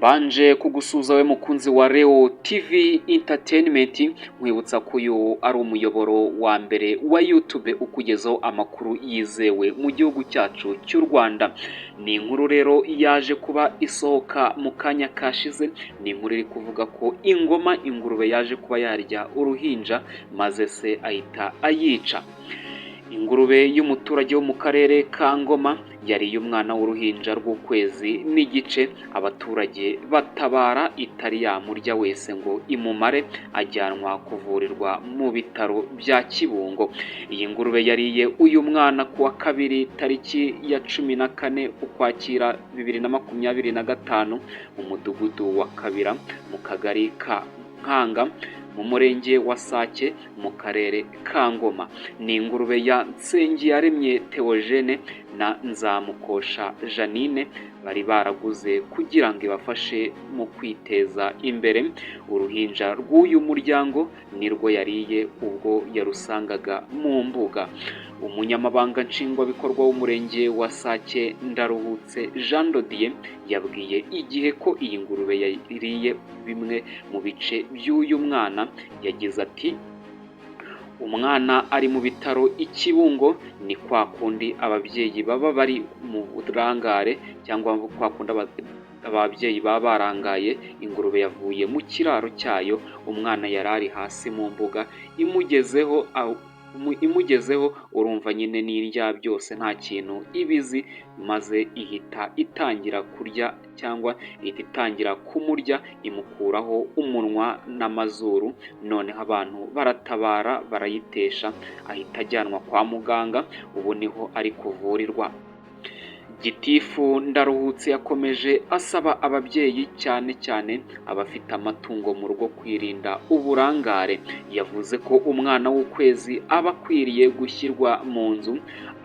Mbanje kugusuza we mukunzi wa Leo TV Entertainment, nkwibutsa ko uyu ari umuyoboro wa mbere wa YouTube ukugezaho amakuru yizewe mu gihugu cyacu cy'u Rwanda. Ni inkuru rero yaje kuba isohoka mu kanya kashize, ni inkuru iri kuvuga ko ingurube yaje kuba yarya uruhinja maze se ahita ayica. Ingurube y'umuturage wo mu karere ka Ngoma yariye umwana w'uruhinja rw'ukwezi n'igice, abaturage batabara itari yamurya wese ngo imumare, ajyanwa kuvurirwa mu bitaro bya Kibungo. Iyi ngurube yariye uyu mwana kuwa kabiri tariki ya 14 Ukwakira 2025 mu mudugudu wa Kabira mu kagari ka Nkanga mu murenge wa Sake mu karere ka Ngoma. Ni ingurube ya Nsengiyaremye Theogene na Nzamukosha Janine bari baraguze kugira ngo ibafashe mu kwiteza imbere. Uruhinja rw'uyu muryango nirwo yariye ubwo yarusangaga mu mbuga. Umunyamabanga nshingwabikorwa w'umurenge wa Sake Ndaruhutse Jean Dodier yabwiye Igihe ko iyi ngurube yariye bimwe mu bice by'uyu mwana. Yagize ati, umwana ari mu bitaro i Kibungo, ni kwa kundi ababyeyi baba bari mu burangare cyangwa kwa kundi ababyeyi baba barangaye. Ingurube yavuye mu kiraro cyayo, umwana yarari hasi mu mbuga, imugezeho urumva nyine n'indya byose nta kintu ibizi, maze ihita itangira kurya cyangwa ihita itangira kumurya, imukuraho umunwa n'amazuru. Noneho abantu baratabara barayitesha, ahita ajyanwa kwa muganga, ubu niho ari kuvurirwa. Gitifu Ndaruhutse yakomeje asaba ababyeyi cyane cyane abafite amatungo mu rugo kwirinda uburangare. Yavuze ko umwana w'ukwezi aba akwiriye gushyirwa mu nzu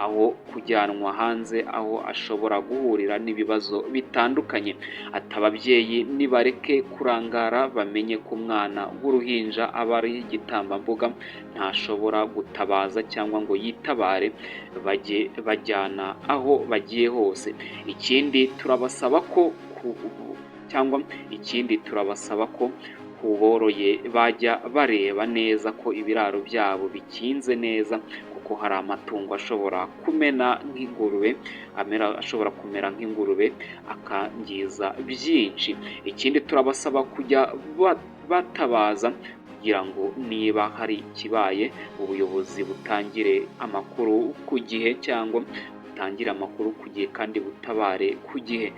aho kujyanwa hanze aho ashobora guhurira n'ibibazo bitandukanye. Ati, ababyeyi nibareke kurangara, bamenye ko umwana w'uruhinja aba ari igitambambuga, ntashobora gutabaza cyangwa ngo yitabare, bajye bajyana aho bagiye hose. Ikindi turabasaba ko kuboroye bajya bareba neza ko ibiraro byabo bikinze neza, kuko hari amatungo ashobora kumera nk'ingurube akangiza byinshi. Ikindi turabasaba kujya batabaza kugira ngo niba hari ikibaye ubuyobozi butangire amakuru ku gihe, cyangwa butangire amakuru ku gihe kandi butabare ku gihe.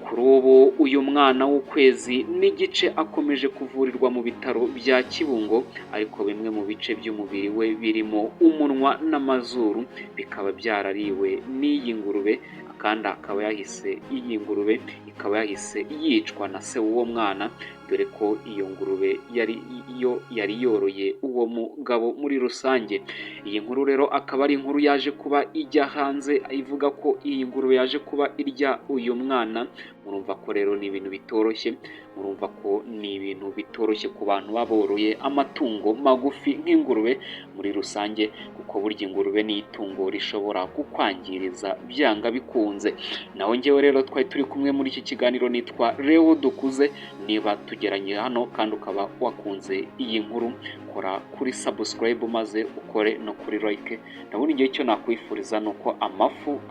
Kuri ubu uyu mwana w'ukwezi n'igice akomeje kuvurirwa mu bitaro bya Kibungo, ariko bimwe mu bice by'umubiri we birimo umunwa n'amazuru bikaba byarariwe n'iyi ngurube, kandi iyi ngurube ikaba yahise yicwa na se w'uwo mwana, dore ko iyo ngurube yari yoroye uwo mugabo muri rusange. Iyi nkuru rero akaba ari inkuru yaje kuba ijya hanze ivuga ko iyi ngurube yaje kuba irya uyu mwana. Murumva ko rero ni ibintu bitoroshye, ku bantu baboroye amatungo magufi nk'ingurube muri rusange, kuko burya ingurube ni itungo rishobora kukwangiriza byanga bikunze. Naho njyewe rero twari turi kumwe muri iki kiganiro, nitwa Leo Dukuze. Niba tugeranye hano kandi ukaba wakunze iyi nkuru, kora kuri subscribe maze ukore no kuri like. Ndabona igihe cyo nakwifuriza nuko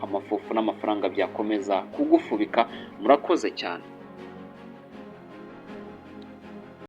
amafufu n'amafaranga byakomeza kugufubika. Murakoze cyane.